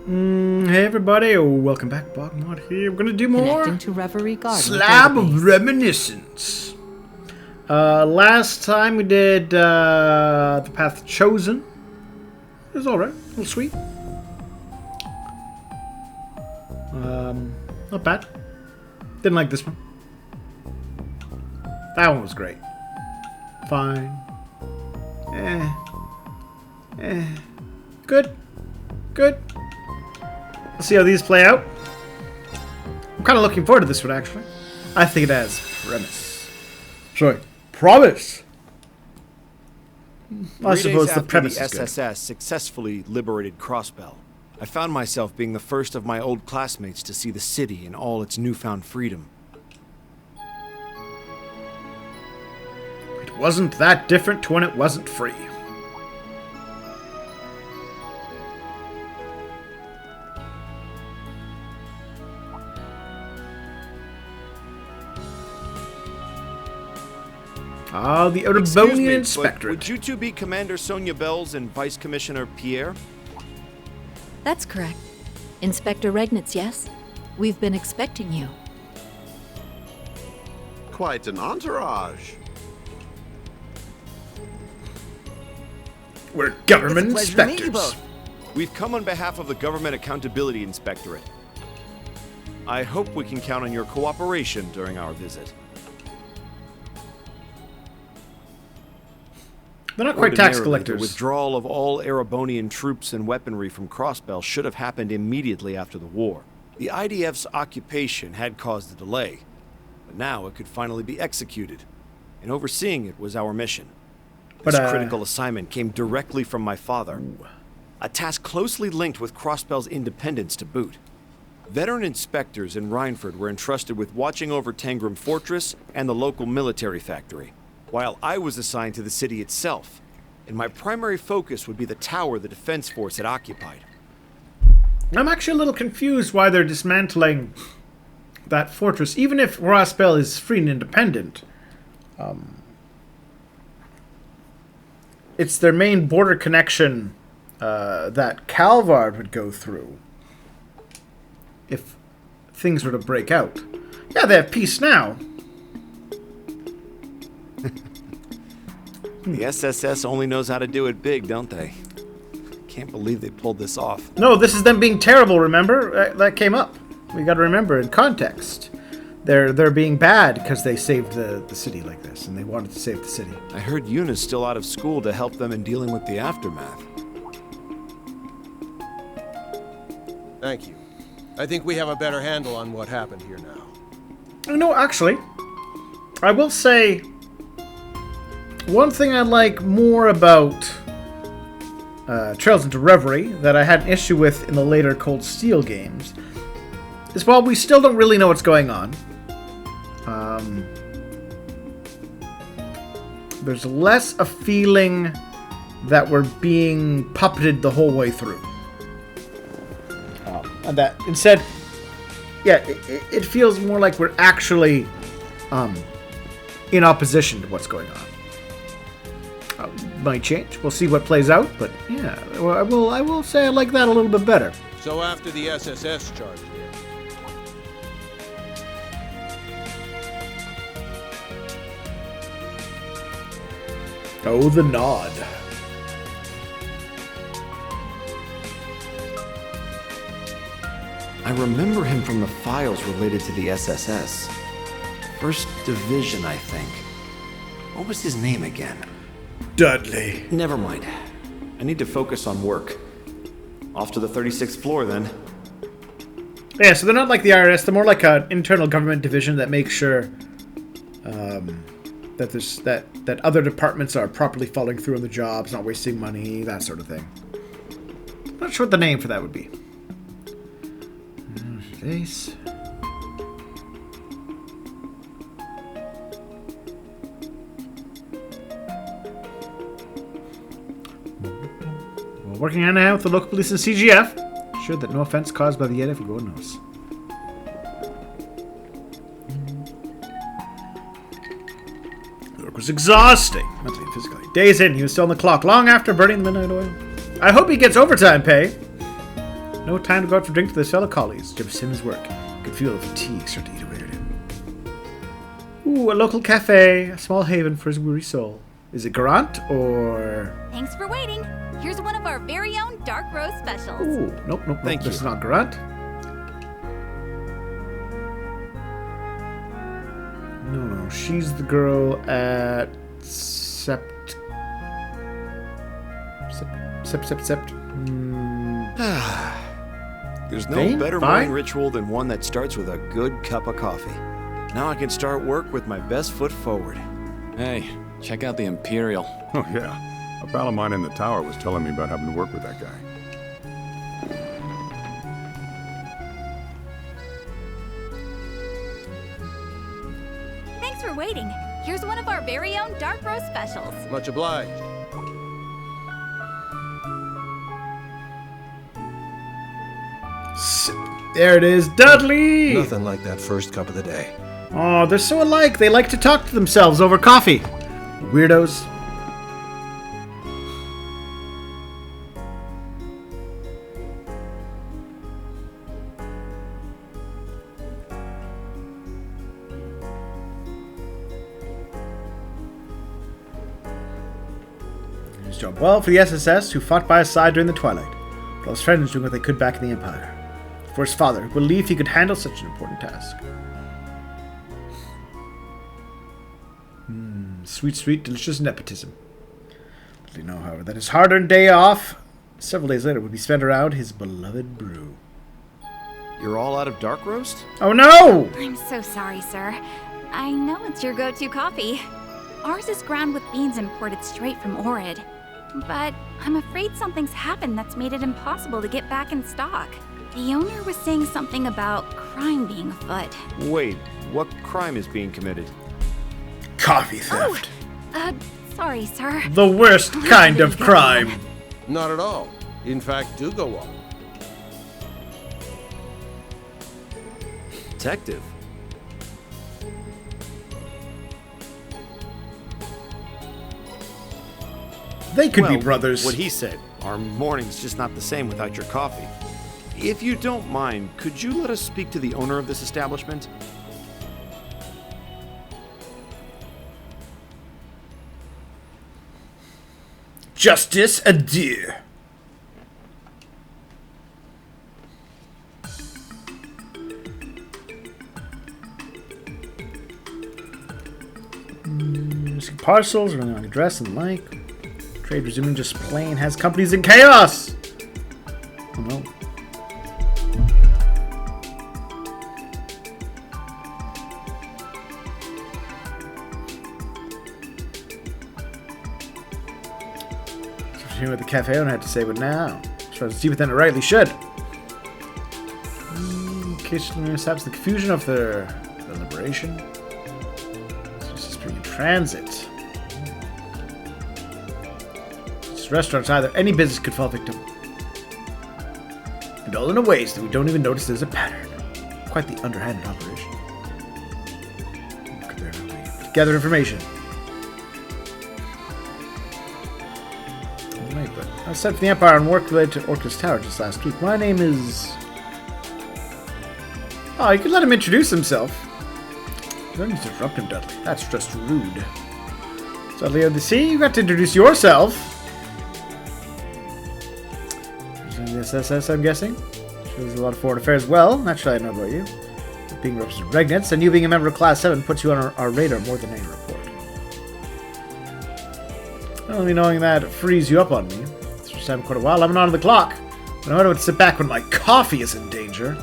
Hey everybody, welcome back, BogMod here. We're gonna do more Connecting to Reverie Garden Slab of database. Reminiscence. Last time we did the Path Chosen. It was alright, a little sweet. Not bad. Didn't like this one. That one was great. Fine. Good. Good. Let's see how these play out. I'm kind of looking forward to this one, actually. I think it has premise. Sorry, promise. I suppose the premise is the good. SSS successfully liberated Crossbell, I found myself being the first of my old classmates to see the city in all its newfound freedom. It wasn't that different to when it wasn't free. Ah, the Excuse Urbonian me, but Inspectorate. would you two be Commander Sonia Bells and Vice Commissioner Pierre? That's correct. Inspector Regnitz, yes? We've been expecting you. Quite an entourage. We're government It's a pleasure to meet you inspectors. both. We've come on behalf of the Government Accountability Inspectorate. I hope we can count on your cooperation during our visit. They're not quite tax Ordinarily, collectors. The withdrawal of all Erebonian troops and weaponry from Crossbell should have happened immediately after the war. The IDF's occupation had caused the delay, but now it could finally be executed, and overseeing it was our mission. This critical assignment came directly from my father, a task closely linked with Crossbell's independence to boot. Veteran inspectors in Rhineford were entrusted with watching over Tangram Fortress and the local military factory, while I was assigned to the city itself, and my primary focus would be the tower the defense force had occupied. I'm actually a little confused why they're dismantling that fortress, even if Crossbell is free and independent. It's their main border connection that Calvard would go through if things were to break out. Yeah, they have peace now. The SSS only knows how to do it big, don't they? Can't believe they pulled this off. No, this is them being terrible, remember? That came up. We gotta remember in context. They're being bad because they saved the city like this, and they wanted to save the city. I heard Yuna's still out of school to help them in dealing with the aftermath. Thank you. I think we have a better handle on what happened here now. No, actually, I will say one thing I like more about Trails into Reverie that I had an issue with in the later Cold Steel games is while we still don't really know what's going on, there's less a feeling that we're being puppeted the whole way through. And that instead, yeah, it feels more like we're actually in opposition to what's going on. Might change. We'll see what plays out, but yeah, I will say I like that a little bit better. So after the SSS charged in, Oh, the nod. I remember him from the files related to the SSS. First Division, I think. What was his name again? Dudley. Never mind. I need to focus on work. Off to the 36th floor, then. Yeah, so they're not like the IRS. They're more like an internal government division that makes sure that other departments are properly following through on the jobs, not wasting money, that sort of thing. Not sure what the name for that would be. Face. We're working hand in hand with the local police and CGF. Sure that no offense caused by the Yeti will go unnoticed. The work was exhausting, mentally and physically. Days in, he was still on the clock, long after burning the midnight oil. I hope he gets overtime pay. No time to go out for a drink with his fellow colleagues. Jim Simmons' work. You could feel the fatigue start to eat away at him. Ooh, a local cafe. A small haven for his weary soul. Is it Garant or... Thanks for waiting. Here's one of our very own dark roast specials. Ooh, nope. Thank This you. is not Garant. No. She's the girl at Sept. There's no Fine, better fine. morning ritual than one that starts with a good cup of coffee. Now I can start work with my best foot forward. Hey, check out the Imperial. Oh, yeah. A pal of mine in the tower was telling me about having to work with that guy. Thanks for waiting. Here's one of our very own dark roast specials. Much obliged. There it is, Dudley! Nothing like that first cup of the day. Oh, they're so alike. They like to talk to themselves over coffee. Weirdos. His job well for the SSS, who fought by his side during the Twilight, while his friends doing what they could back in the Empire. For his father, who believed he could handle such an important task. Sweet, delicious nepotism. Little you know, however, that his hard-earned day off, several days later, would be spent around his beloved brew. You're all out of dark roast? Oh no! I'm so sorry, sir. I know it's your go-to coffee. Ours is ground with beans imported straight from Orid. But I'm afraid something's happened that's made it impossible to get back in stock. The owner was saying something about crime being afoot. Wait, what crime is being committed? Coffee theft. Sorry, sir. The worst kind of crime. Not at all. In fact, do go on. Detective? They could be Well, brothers. What he said. Our morning's just not the same without your coffee. If you don't mind, could you let us speak to the owner of this establishment? Justice, adieu. Missing parcels, running on address and the like. Trade resuming just plain has companies in chaos. Oh no. Hearing what the cafe owner had to say, but now, as far as deep within it rightly should. Occasionally mishaps the confusion of their liberation. This is being in transit. This restaurant's either any business could fall victim. And all in a ways that we don't even notice there's a pattern. Quite the underhanded operation. Could there be gather information? But I sent for the Empire and work related to Orcus Tower just last week. My name is... Oh, you could let him introduce himself. You don't need to interrupt him, Dudley. That's just rude. Dudley of the Sea, you got to introduce yourself. The SSS, I'm guessing. Shows a lot of foreign affairs. Well, naturally I know about you. Being represented Regnitz, and you being a member of Class 7 puts you on our radar more than any report. Only knowing that frees you up on me. It's just having quite a while. I'm on the clock. But I don't sit back when my coffee is in danger.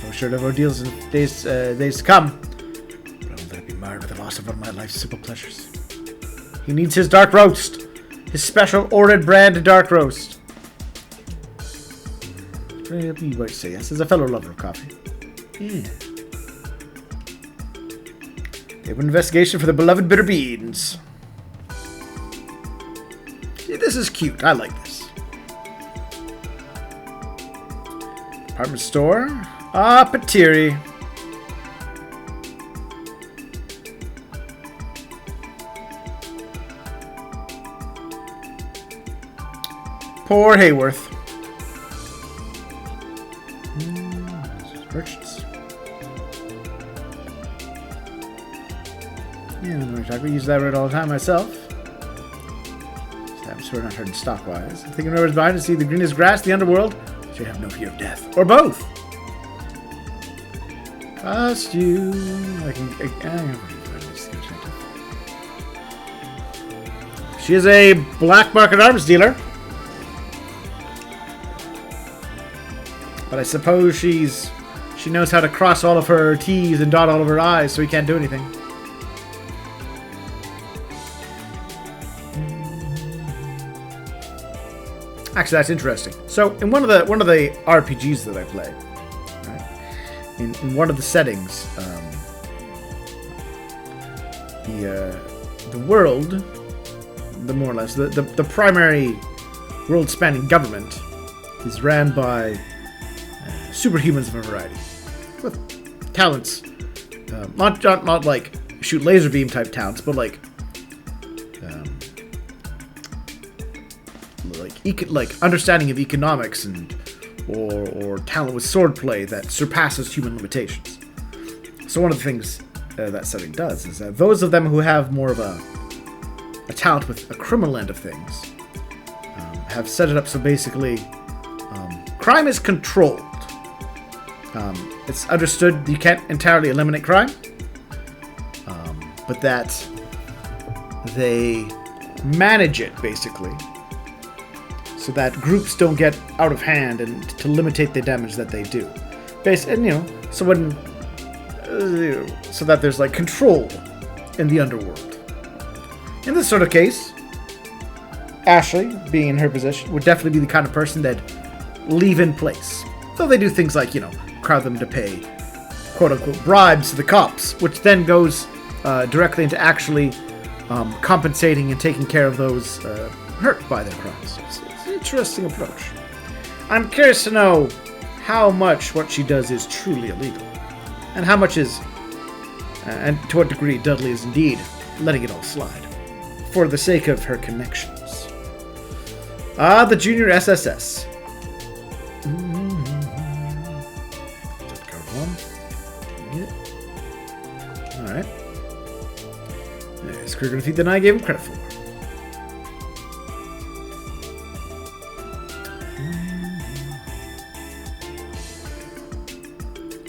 I'm sure there are deals in days to come. But I won't let it be marred with the loss of one of my life's simple pleasures. He needs his dark roast. His special ordered brand dark roast. You might say yes, as a fellow lover of coffee. Yeah. They have an investigation for the beloved bitter beans. See, this is cute. I like this. Department store. Ah, Patiri. Poor Hayworth. Merchants. Yeah, I use that word all the time myself. I'm sure not heard in stockwise. I'm thinking whoever's behind to see the greenest grass, the underworld, should have no fear of death. Or both! Costume. She is a black market arms dealer. But I suppose she knows how to cross all of her T's and dot all of her I's, so he can't do anything. Actually, that's interesting. So, in one of the RPGs that I play, right, in one of the settings, the world, the more or less the primary world-spanning government is ran by superhumans of a variety, with talents, not like shoot laser beam type talents, but like understanding of economics and or talent with swordplay that surpasses human limitations. So one of the things that setting does is that those of them who have more of a talent with a criminal end of things have set it up so basically crime is controlled. It's understood you can't entirely eliminate crime, but that they manage it basically so that groups don't get out of hand and to limitate the damage that they do. So when so that there's like control in the underworld. In this sort of case, Ashley, being in her position, would definitely be the kind of person that leave in place. Though they do things like, crowd them to pay quote-unquote bribes to the cops, which then goes directly into actually compensating and taking care of those hurt by their crimes. It's an interesting approach. I'm curious to know how much what she does is truly illegal, and how much is, and to what degree Dudley is indeed letting it all slide, for the sake of her connections. The Junior SSS. Alright. This career defeat than I gave him credit for.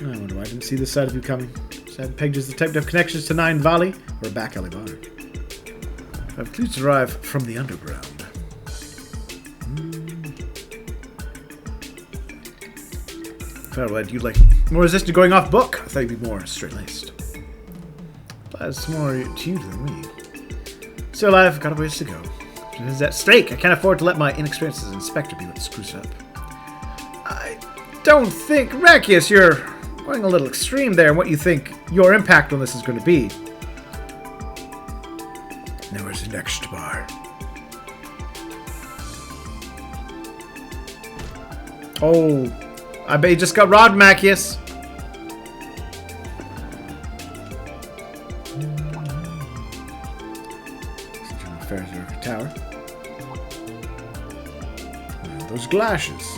I wonder why I didn't see this side of you coming. Sad pegged as the type to have connections to Nine Valley or a back alley bar. I've clues derived from the underground. You'd like more resistant to going off book. I thought you'd be more straight-laced. But it's more to you than me. Still, I've got a ways to go. There's that stake. I can't afford to let my inexperience as inspector be what screws it up. I don't think, Rakius, you're going a little extreme there in what you think your impact on this is going to be. Now where's the next bar? Oh, I bet you just got robbed, Macius. Tower. Those glasses.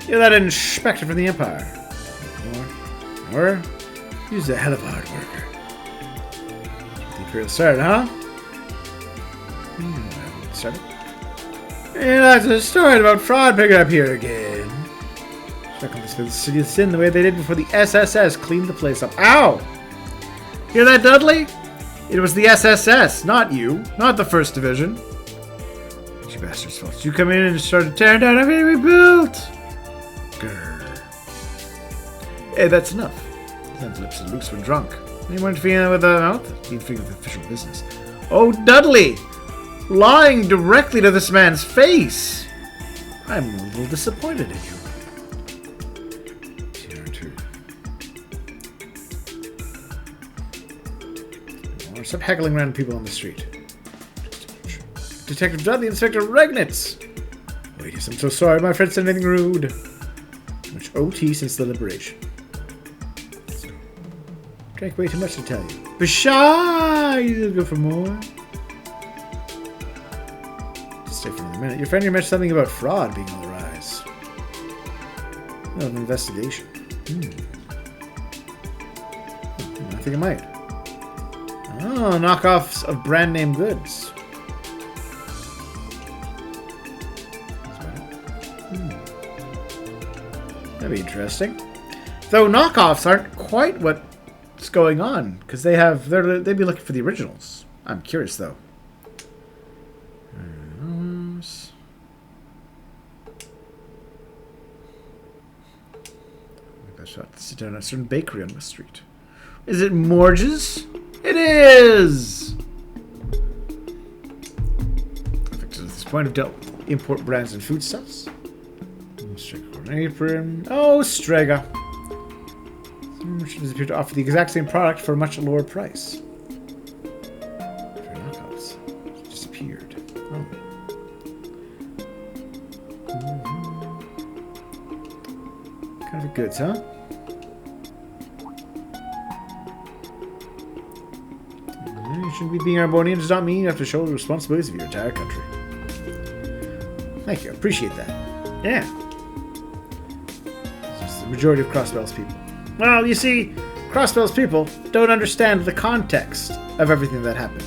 You're that inspector from the Empire. Or use a hell of a hard worker. The Imperial started, huh? Started. And that's a story about fraud picking up here again. Check on this for the City of Sin the way they did before the SSS cleaned the place up. Ow! Hear that, Dudley? It was the SSS, not you. Not the 1st Division. You bastards' fault. You come in and started tearing down everything we built. Grr. Hey, that's enough. His lips are loose when drunk. You weren't feeling with the mouth? Being free with official business. Oh, Dudley! Lying directly to this man's face! I'm a little disappointed in you. Stop heckling random people on the street. Detective Dudley, Inspector Regnitz! Oh, yes, I'm so sorry. My friend said anything rude. Much OT since the liberation. Drank way too much to tell you. Bashai! You go for more. Just stay for another minute. Your friend here mentioned something about fraud being on the rise. Oh, an investigation. I think I might. Oh, knockoffs of brand name goods. That'd be interesting. Though knockoffs aren't quite what's going on, because they'd be looking for the originals. I'm curious though. Sit down at a certain bakery on West Street. Is it Morge's? It is! Perfect. At this point, I've import brands and foodstuffs. Apron. Oh, Strega. Some merchants appear to offer the exact same product for a much lower price. Knockoffs. It's disappeared. Oh. Kind of goods, huh? You shouldn't be being Arbonian does not mean you have to shoulder the responsibilities of your entire country. Thank you. I appreciate that. Yeah. It's just the majority of Crossbell's people. Well, you see, Crossbell's people don't understand the context of everything that happened.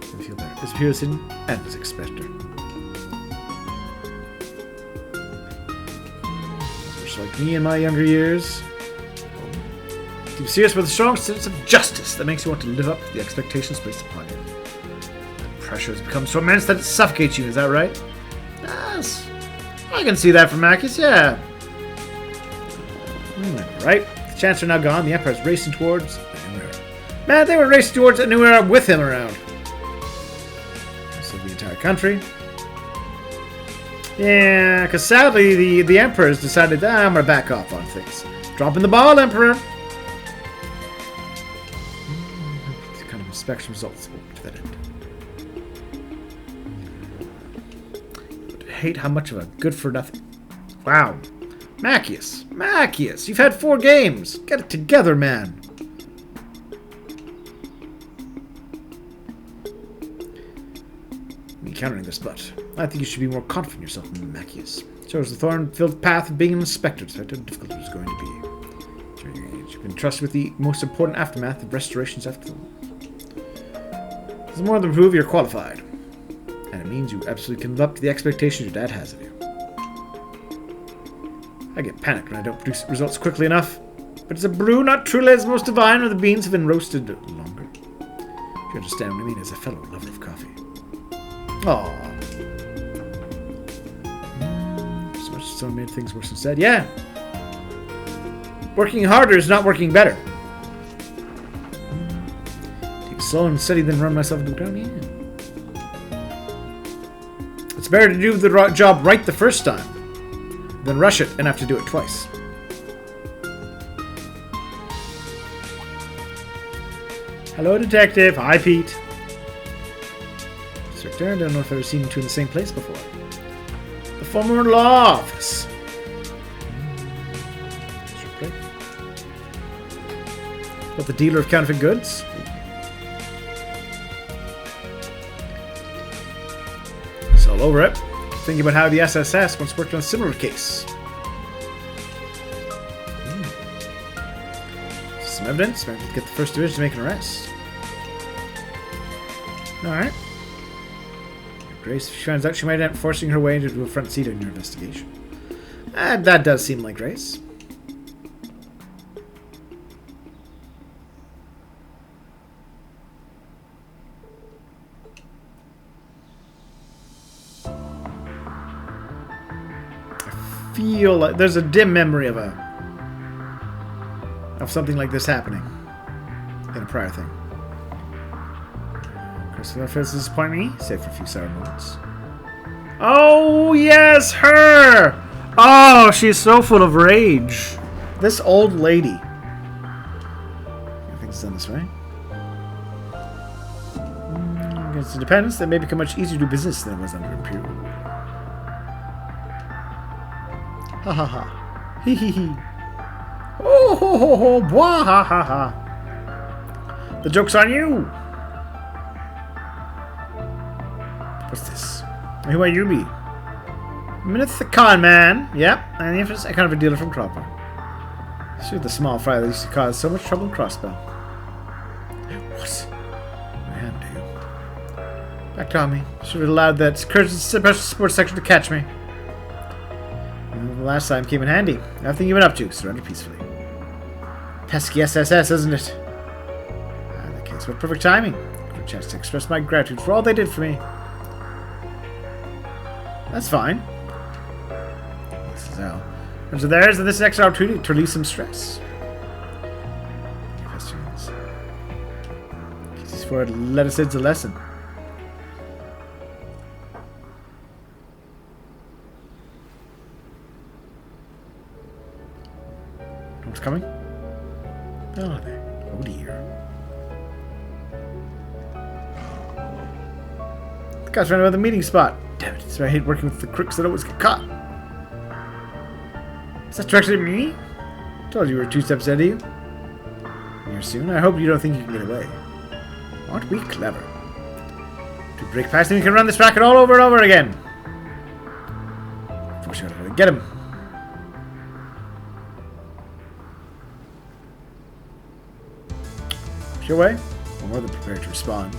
I feel better. This Pearson and his expector. Much like me in my younger years. Keep serious with a strong sense of justice that makes you want to live up to the expectations placed upon you. The pressure has become so immense that it suffocates you, is that right? Yes. I can see that from Macus, yeah. Right. The Chancellor now gone, the Empire's racing towards a new era. Man, they were racing towards a new era with him around. So the entire country. Yeah, because sadly the Emperor's decided that I'm going to back off on things. Dropping the ball, Emperor. Inspection results to that end. But I hate how much of a good for nothing. Wow. Maccius, you've had 4 games. Get it together, man. I'm encountering this, but I think you should be more confident in yourself than Maccius. Chose the thorn-filled path of being an inspector, despite how difficult it was going to be. During your age, you've been trusted with the most important aftermath of restorations after the war. This is more than proof you're qualified. And it means you absolutely can live up to the expectations your dad has of you. I get panicked when I don't produce results quickly enough. But it's a brew not truly as most divine, or the beans have been roasted longer. If you understand what I mean as a fellow lover of coffee. Aww. So much as someone made things worse instead. Yeah. Working harder is not working better. Slow and steady, then run myself into the ground. Yeah. It's better to do the job right the first time than rush it and have to do it twice. Hello, Detective. Hi, Pete. Inspector, I don't know if I've ever seen you two in the same place before. The former law office. But the dealer of counterfeit goods? All over it. Thinking about how the SSS once worked on a similar case. Some evidence. Might get the first division to make an arrest. Alright. Grace, if she finds out, she might end up forcing her way into a front seat in your investigation. That does seem like Grace. Feel like there's a dim memory of something like this happening in a prior thing. Christopher feels disappoint me, save for a few sour moments. Oh yes, her! Oh, she's so full of rage. This old lady. I think it's done this way. Against independence, that may become much easier to do business than it was under Imperial rule. Ha ha ha. Hee hee hee. Oh ho ho ho. Bwah ha ha ha. The joke's on you. What's this? Who might you be? Minute the con man. Yep, and if it's a kind of a dealer from Cropper. Shoot the small fry that used to cause so much trouble in Crossbell. What? My hand, do you? Back on me. Should have allowed that special sports section to catch me. Well, the last time came in handy. Nothing you've been up to. Surrender peacefully. Pesky SSS, isn't it? In that case, what perfect timing. Good chance to express my gratitude for all they did for me. That's fine. This is how. And so there's this next opportunity to release some stress. Questions. Kisses forward, let us into the lesson. What's coming? Oh, there. Oh dear. The guy's running about the meeting spot. Damn it, it's why I hate working with the crooks that always get caught. Is that directed at me? Told you we were 2 steps ahead of you. Here soon. I hope you don't think you can get away. Aren't we clever? To break past him, we can run this racket all over and over again. For sure, I'm gonna get him. Your way? I'm more than prepared to respond.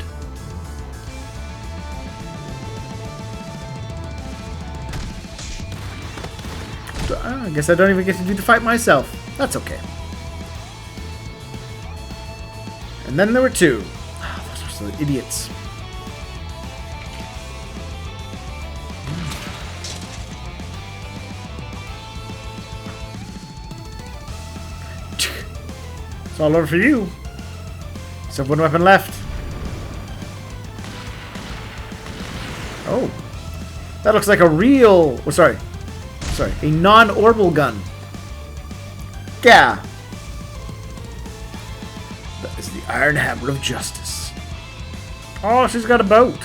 I guess I don't even get to do the fight myself. That's okay. And then there were 2. Those are so idiots. It's all over for you. Except one weapon left. Oh. That looks like a real... Oh, sorry, a non-orbital gun. Yeah. That is the Iron Hammer of Justice. Oh, she's got a boat.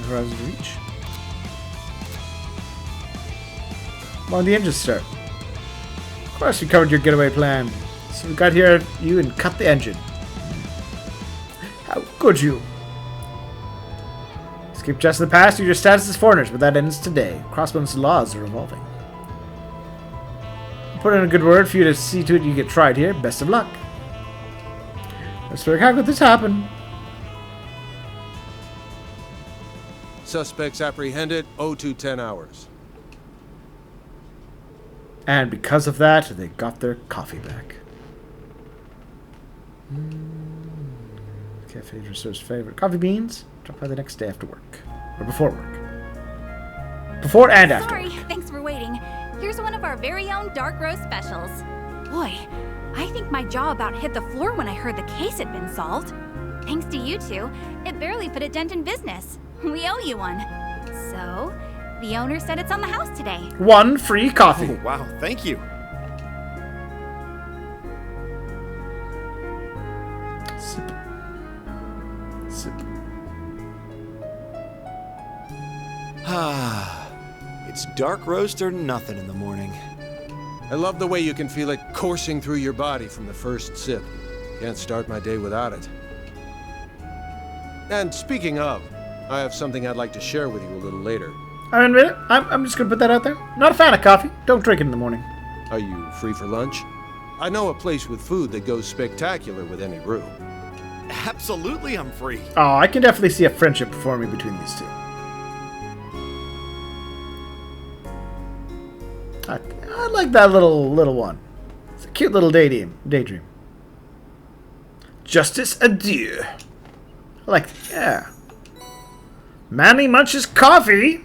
Horizon reach. Come on, the engines start. Of course, you covered your getaway plan. So we got here at you and cut the engine. How could you? Escape just in the past, your status as foreigners, but that ends today. Crossbones laws are evolving. I'll put in a good word for you to see to it you get tried here. Best of luck. Let's figure out how could this happen. Suspects apprehended, 0210 hours. And because of that, they got their coffee back. Cafe reserves favorite. Coffee beans? Drop by the next day after work. Or before work. Before and after. Sorry, work. thanks for waiting. Here's one of our very own dark roast specials. Boy, I think my jaw about hit the floor when I heard the case had been solved. Thanks to you two, it barely put a dent in business. We owe you one. So, the owner said it's on the house today. 1 free coffee. Oh, wow, thank you. Sip. Sip. It's dark roast or nothing in the morning. I love the way you can feel it coursing through your body from the first sip. Can't start my day without it. And speaking of, I have something I'd like to share with you a little later. I admit it. I'm just going to put that out there. Not a fan of coffee. Don't drink it in the morning. Are you free for lunch? I know a place with food that goes spectacular with any room. Absolutely, I'm free. Oh, I can definitely see a friendship forming between these two. I like that little one. It's a cute little daydream. Justice adieu. I like that. Yeah. Manny munches coffee.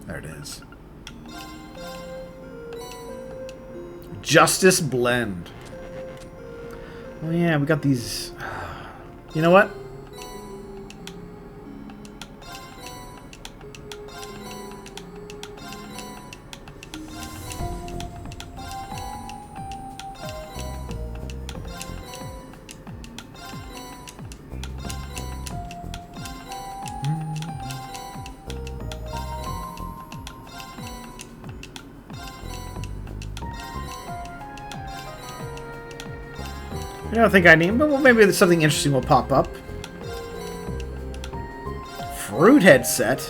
There it is. Justice Blend. Oh yeah, we got these. You know what? I don't think I need, but well, maybe something interesting will pop up. Fruit headset.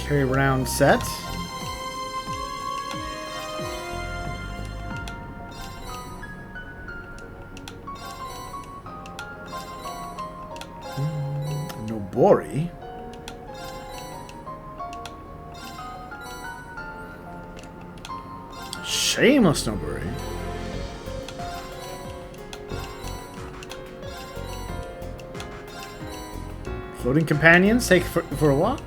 Carry around set. Nobori. Shameless Nobori. Floating companions, take for a walk.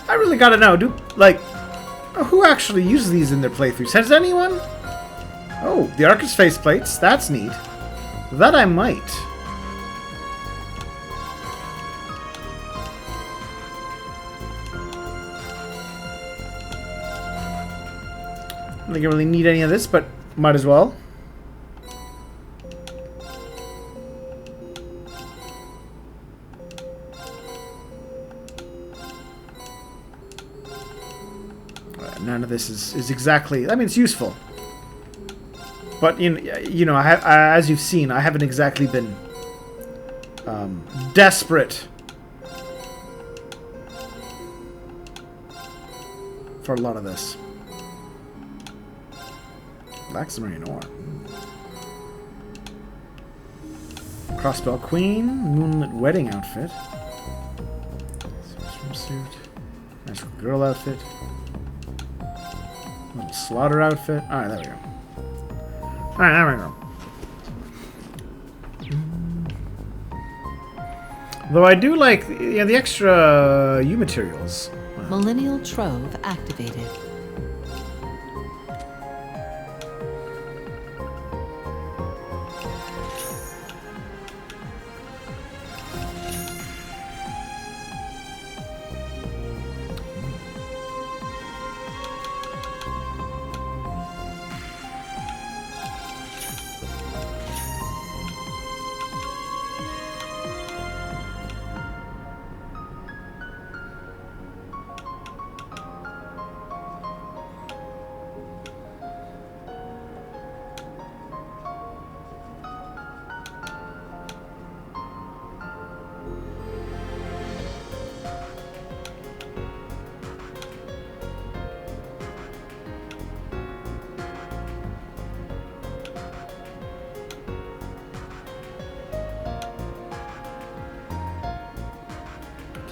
I really gotta know, who actually uses these in their playthroughs? Has anyone? Oh, the Arcus faceplates. That's neat. That I might. I don't think I really need any of this, but might as well. None of this is exactly... I mean, it's useful. But, you know, as you've seen, I haven't exactly been desperate for a lot of this. Laxamarian ore. Crossbell Queen. Moonlit wedding outfit. Swimsuit. Magical girl outfit. Little slaughter outfit. Alright, there we go. Alright, there we go. Though I do like the extra U materials. Millennial Trove activated.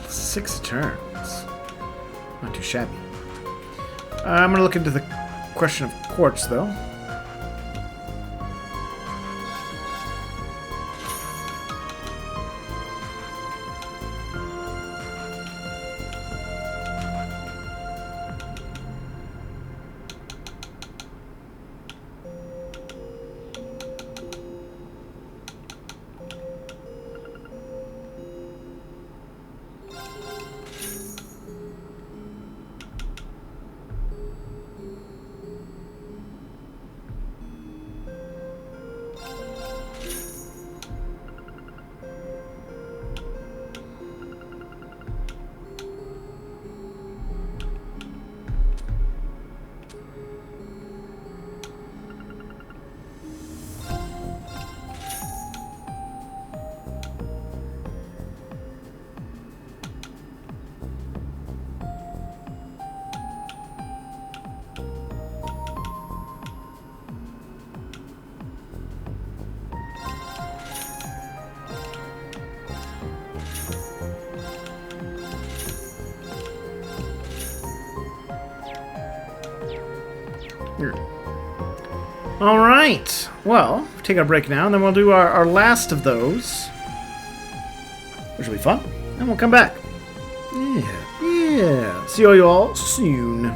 Six turns. Not too shabby. I'm gonna look into the question of quartz, though. Alright, well, take our break now, and then we'll do our last of those, which will be fun, and we'll come back. Yeah. See you all soon.